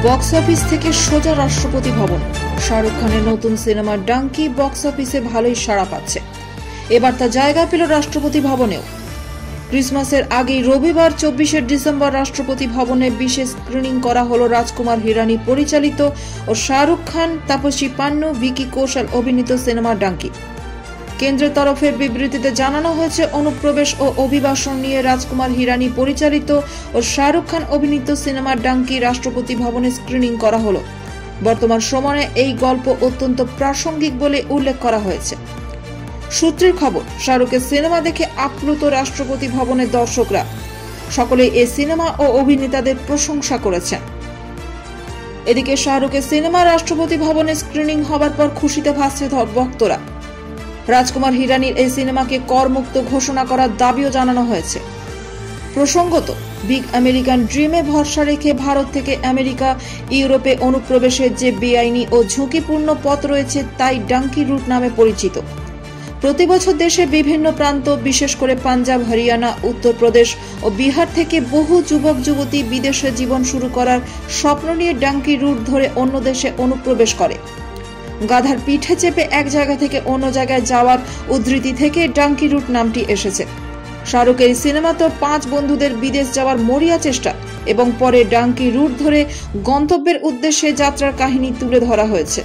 Box office থেকে সোজা রাষ্ট্রপতি ভবন। শাহরুখ খানের নতুন সিনেমা ডাঙ্কি বক্স অফিসে ভালোই সাড়া পাচ্ছে। এবার তা জায়গা পেল রাষ্ট্রপতি ভবনেও। ক্রিসমাসের আগেই রবিবার 24 ডিসেম্বর রাষ্ট্রপতি ভবনে বিশেষ স্ক্রিনিং করা হলো রাজকুমার হিরানি পরিচালিত ও শাহরুখ খান, তাপসী পান্নু, ভিকি কৌশল অভিনীত সিনেমা ডাঙ্কি। কেন্দ্রের তরফে বিবৃতিতে জানানো হয়েছে, অনুপ্রবেশ ও অভিবাসন নিয়ে রাজকুমার হিরানি পরিচালিত ও শাহরুখ খান অভিনীত সিনেমা ডাঙ্কি রাষ্ট্রপতি ভবনে স্ক্রিনিং করা হলো। বর্তমান সময়ে এই গল্প অত্যন্ত প্রাসঙ্গিক বলে উল্লেখ করা হয়েছে। সূত্রের খবর, শাহরুখের সিনেমা দেখে আপ্লুত রাষ্ট্রপতি ভবনের দর্শকরা। সকলে এই সিনেমা ও অভিনেতাদের প্রশংসা করেছেন। এদিকে শাহরুখের সিনেমা রাষ্ট্রপতি ভবনে স্ক্রিনিং হবার পর খুশিতে ভাসছে ভক্তরা। রাজকুমার হিরানির এই সিনেমাকে করমুক্ত ঘোষণা করার দাবিও জানানো হয়েছে। প্রসঙ্গত, বিগ আমেরিকান ড্রিমে ভরসা রেখে ভারত থেকে আমেরিকা, ইউরোপে অনুপ্রবেশের যে বেআইনি ও ঝুঁকিপূর্ণ পথ রয়েছে তাই ডাঙ্কি রুট নামে পরিচিত। প্রতি বছর দেশের বিভিন্ন প্রান্ত, বিশেষ করে পাঞ্জাব, হরিয়ানা, উত্তরপ্রদেশ ও বিহার থেকে বহু যুবক যুবতী বিদেশে জীবন শুরু করার স্বপ্ন নিয়ে ডাঙ্কি রুট ধরে অন্য দেশে অনুপ্রবেশ করে। গাধার পিঠে চেপে এক জায়গা থেকে অন্য জায়গায় যাওয়ার উদ্ধৃতি থেকে ডাঙ্কি রুট নামটি এসেছে। শাহরুখের এই সিনেমাতে 5 বন্ধুদের বিদেশ যাওয়ার মরিয়া চেষ্টা এবং পরে ডাঙ্কি রুট ধরে গন্তব্যের উদ্দেশ্যে যাত্রার কাহিনী তুলে ধরা হয়েছে।